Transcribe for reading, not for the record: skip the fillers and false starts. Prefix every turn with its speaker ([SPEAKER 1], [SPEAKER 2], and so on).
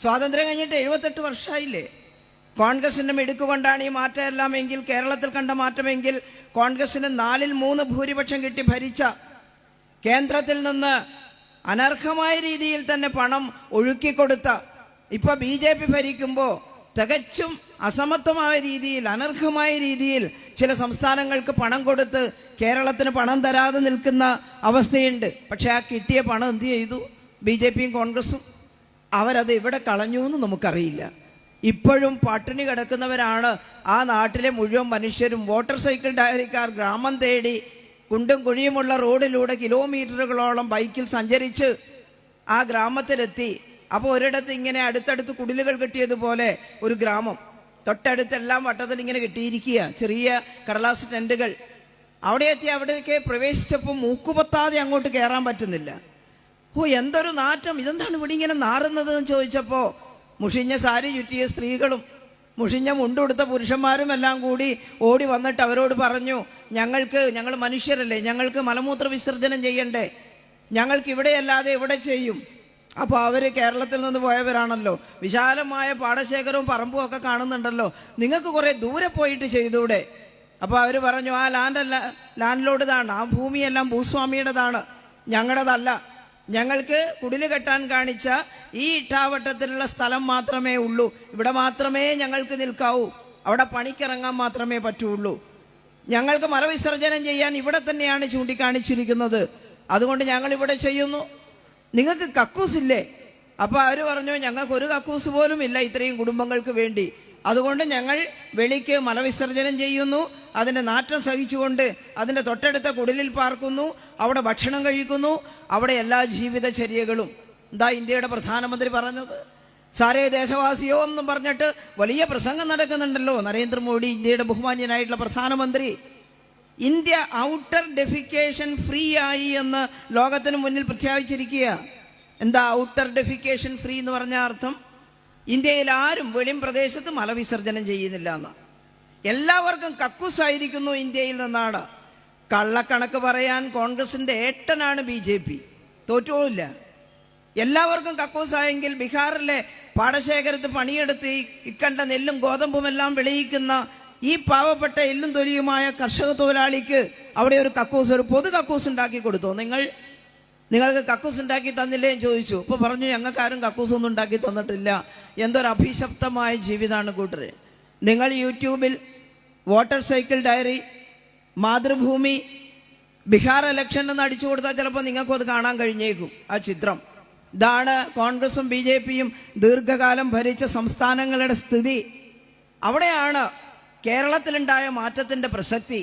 [SPEAKER 1] സ്വാതന്ത്ര്യം കഴിഞ്ഞിട്ട് 78 വർഷമായില്ലേ? കോൺഗ്രസിന്റെ മിടുക്കുകൊണ്ടാണ് ഈ മാറ്റം എല്ലാം എങ്കിൽ, കേരളത്തിൽ കണ്ട മാറ്റമെങ്കിൽ, കോൺഗ്രസിന് 4/3 ഭൂരിപക്ഷം കിട്ടി ഭരിച്ച, കേന്ദ്രത്തിൽ നിന്ന് അനർഹമായ രീതിയിൽ തന്നെ പണം ഒഴുക്കിക്കൊടുത്ത, ഇപ്പൊ BJP ഭരിക്കുമ്പോൾ തികച്ചും അസമത്വമായ രീതിയിൽ, അനർഹമായ രീതിയിൽ ചില സംസ്ഥാനങ്ങൾക്ക് പണം കൊടുത്ത് കേരളത്തിന് പണം തരാതെ നിൽക്കുന്ന അവസ്ഥയുണ്ട്. പക്ഷെ ആ കിട്ടിയ പണം എന്ത് ചെയ്തു BJPയും കോൺഗ്രസും? അവരത് എവിടെ കളഞ്ഞു എന്ന് നമുക്കറിയില്ല. ഇപ്പോഴും പട്ടിണി കിടക്കുന്നവരാണ് ആ നാട്ടിലെ മുഴുവൻ മനുഷ്യരും. മോട്ടോർ സൈക്കിൾ ഡയറിക്കാർ ഗ്രാമം തേടി കുണ്ടും കുഴിയുമുള്ള റോഡിലൂടെ കിലോമീറ്ററുകളോളം ബൈക്കിൽ സഞ്ചരിച്ച് ആ ഗ്രാമത്തിലെത്തി. അപ്പോൾ ഒരിടത്ത് ഇങ്ങനെ അടുത്തടുത്ത് കുടിലുകൾ കെട്ടിയതുപോലെ ഒരു ഗ്രാമം, തൊട്ടടുത്തെല്ലാം വട്ടത്തിൽ ഇങ്ങനെ കെട്ടിയിരിക്കുക, ചെറിയ കടലാസ് ടെൻറ്റുകൾ. അവിടെ എത്തി അവിടേക്ക് പ്രവേശിച്ചപ്പോൾ മൂക്കുപൊത്താതെ അങ്ങോട്ട് കയറാൻ പറ്റുന്നില്ല. എന്തൊരു നാറ്റം, ഇതെന്താണ് ഇവിടെ ഇങ്ങനെ നാറുന്നത് എന്ന് ചോദിച്ചപ്പോൾ മുഷിഞ്ഞ സാരി ചുറ്റിയ സ്ത്രീകളും മുഷിഞ്ഞ മുണ്ടുടുത്ത പുരുഷന്മാരും എല്ലാം കൂടി ഓടി വന്നിട്ട് അവരോട് പറഞ്ഞു, ഞങ്ങൾ മനുഷ്യരല്ലേ, ഞങ്ങൾക്ക് മലമൂത്ര വിസർജനം ചെയ്യണ്ടേ, ഞങ്ങൾക്ക് ഇവിടെയല്ലാതെ എവിടെ ചെയ്യും? അപ്പോൾ അവർ കേരളത്തിൽ നിന്ന് പോയവരാണല്ലോ, വിശാലമായ പാടശേഖരവും പറമ്പും ഒക്കെ കാണുന്നുണ്ടല്ലോ, നിങ്ങൾക്ക് കുറേ ദൂരെ പോയിട്ട് ചെയ്തൂടെ? അപ്പോൾ അവർ പറഞ്ഞു, ആ ലാൻഡ് ലോഡുതാണ്, ആ ഭൂമിയെല്ലാം ഭൂസ്വാമിയുടേതാണ്, ഞങ്ങളുടേതല്ല. ഞങ്ങൾക്ക് കുടില് കെട്ടാൻ കാണിച്ച ഈ ഇട്ടാവട്ടത്തിലുള്ള സ്ഥലം മാത്രമേ ഉള്ളൂ, ഇവിടെ മാത്രമേ ഞങ്ങൾക്ക് നിൽക്കാവൂ, അവിടെ പണിക്കിറങ്ങാൻ മാത്രമേ പറ്റുള്ളൂ, ഞങ്ങൾക്ക് മലവിസർജനം ചെയ്യാൻ ഇവിടെ തന്നെയാണ് ചൂണ്ടിക്കാണിച്ചിരിക്കുന്നത്, അതുകൊണ്ട് ഞങ്ങൾ ഇവിടെ ചെയ്യുന്നു. നിങ്ങൾക്ക് കക്കൂസില്ലേ? അപ്പോൾ അവർ പറഞ്ഞു, ഞങ്ങൾക്ക് ഒരു കക്കൂസ് പോലും ഇല്ല ഇത്രയും കുടുംബങ്ങൾക്ക് വേണ്ടി, അതുകൊണ്ട് ഞങ്ങൾ വെളിക്ക് മലവിസർജനം ചെയ്യുന്നു, അതിൻ്റെ നാറ്റം സഹിച്ചുകൊണ്ട് അതിൻ്റെ തൊട്ടടുത്ത കുടിലിൽ പാർക്കുന്നു, അവിടെ ഭക്ഷണം കഴിക്കുന്നു, അവിടെ എല്ലാ ജീവിതചര്യകളും. എന്താ ഇന്ത്യയുടെ പ്രധാനമന്ത്രി പറഞ്ഞത്? സാരേ ദേശവാസിയോ എന്നും പറഞ്ഞിട്ട് വലിയ പ്രസംഗം നടക്കുന്നുണ്ടല്ലോ നരേന്ദ്രമോദി, ഇന്ത്യയുടെ ബഹുമാന്യനായിട്ടുള്ള പ്രധാനമന്ത്രി. ഇന്ത്യ ഔട്ടർ ഡെഫിക്കേഷൻ ഫ്രീ ആയി എന്ന് ലോകത്തിന് മുന്നിൽ പ്രഖ്യാപിച്ചിരിക്കുക. എന്താ ഔട്ടർ ഡെഫിക്കേഷൻ ഫ്രീ എന്ന് പറഞ്ഞ അർത്ഥം? ഇന്ത്യയിൽ ആരും വെളിം പ്രദേശത്ത് മലവിസർജനം ചെയ്യുന്നില്ല എന്ന്. എല്ലാവർക്കും കക്കൂസായിരിക്കുന്നു ഇന്ത്യയിൽ നിന്നാണ്. കള്ളക്കണക്ക് പറയാൻ കോൺഗ്രസിന്റെ ഏട്ടനാണ് BJP, തോറ്റുപോയില്ല. എല്ലാവർക്കും കക്കൂസായെങ്കിൽ ബീഹാറിലെ പാടശേഖരത്ത് പണിയെടുത്ത് ഇക്കണ്ട നെല്ലും ഗോതമ്പുമെല്ലാം വിളയിക്കുന്ന ഈ പാവപ്പെട്ട എല്ലും തൊലിയുമായ കർഷക തൊഴിലാളിക്ക് അവിടെ ഒരു കക്കൂസ്, ഒരു പൊതു കക്കൂസ് ഉണ്ടാക്കി കൊടുത്തോ? നിങ്ങൾക്ക് കക്കൂസ് ഉണ്ടാക്കി തന്നില്ലേ എന്ന് ചോദിച്ചു. ഇപ്പോൾ പറഞ്ഞു, ഞങ്ങൾക്കാരും കക്കൂസൊന്നും ഉണ്ടാക്കി തന്നിട്ടില്ല. എന്തൊരു അഭിശപ്തമായ ജീവിതമാണ് കൂട്ടരെ. നിങ്ങൾ യൂട്യൂബിൽ motor cycle diary, Mathrubhumi, Bihar election എന്ന് അടിച്ചു കൊടുത്താൽ ചിലപ്പോൾ നിങ്ങൾക്കും അത് കാണാൻ കഴിഞ്ഞേക്കും ആ ചിത്രം. ഇതാണ് കോൺഗ്രസും BJPയും ദീർഘകാലം ഭരിച്ച സംസ്ഥാനങ്ങളുടെ സ്ഥിതി. അവിടെയാണ് കേരളത്തിലുണ്ടായ മാറ്റത്തിൻ്റെ പ്രസക്തി.